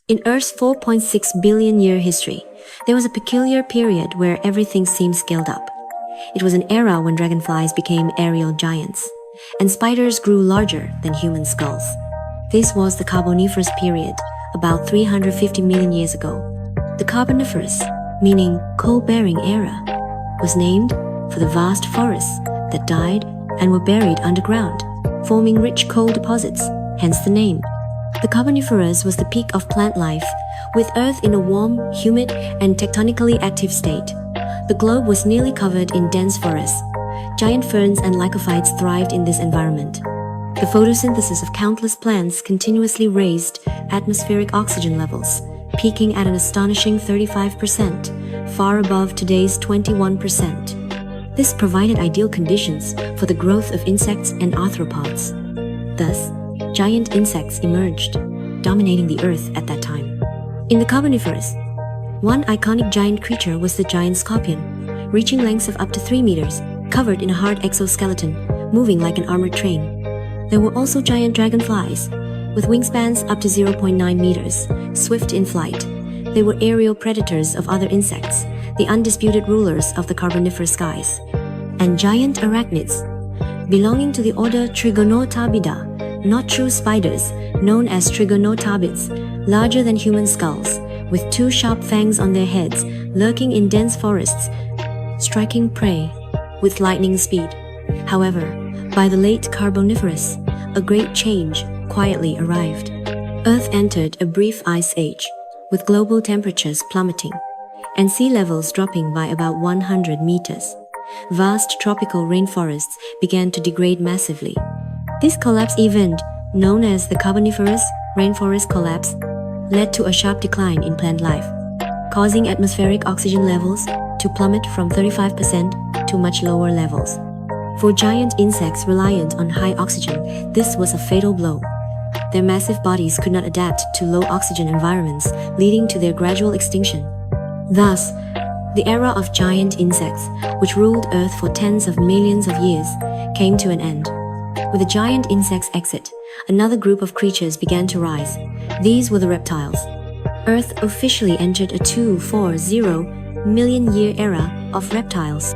In Earth's 4.6 billion year history, there was a peculiar period where everything seemed scaled up. It was an era when dragonflies became aerial giants, and spiders grew larger than human skulls. This was the Carboniferous period, about 350 million years ago. The Carboniferous, meaning coal-bearing era, was named for the vast forests that died and were buried underground, forming rich coal deposits, hence the name. The Carboniferous was the peak of plant life, with Earth in a warm, humid, and tectonically active state. The globe was nearly covered in dense forests. Giant ferns and lycophytes thrived in this environment. The photosynthesis of countless plants continuously raised atmospheric oxygen levels, peaking at an astonishing 35%, far above today's 21%. This provided ideal conditions for the growth of insects and arthropods. Thus, giant insects emerged, dominating the Earth at that time. In the Carboniferous, one iconic giant creature was the giant scorpion, reaching lengths of up to 3 meters, covered in a hard exoskeleton, moving like an armored train. There were also giant dragonflies, with wingspans up to 0.9 meters, swift in flight. They were aerial predators of other insects, the undisputed rulers of the Carboniferous skies. And giant arachnids, belonging to the order Trigonotabida, not true spiders, known as trigonotabids, larger than human skulls, with 2 sharp fangs on their heads, lurking in dense forests, striking prey with lightning speed. However, by the late Carboniferous, a great change quietly arrived. Earth entered a brief ice age, with global temperatures plummeting, and sea levels dropping by about 100 meters. Vast tropical rainforests began to degrade massively. This collapse event, known as the Carboniferous rainforest collapse, led to a sharp decline in plant life, causing atmospheric oxygen levels to plummet from 35% to much lower levels. For giant insects reliant on high oxygen, this was a fatal blow. Their massive bodies could not adapt to low oxygen environments, leading to their gradual extinction. Thus, the era of giant insects, which ruled Earth for tens of millions of years, came to an end. With the giant insects' exit, another group of creatures began to rise. These were the reptiles. Earth officially entered a 240 million year era of reptiles.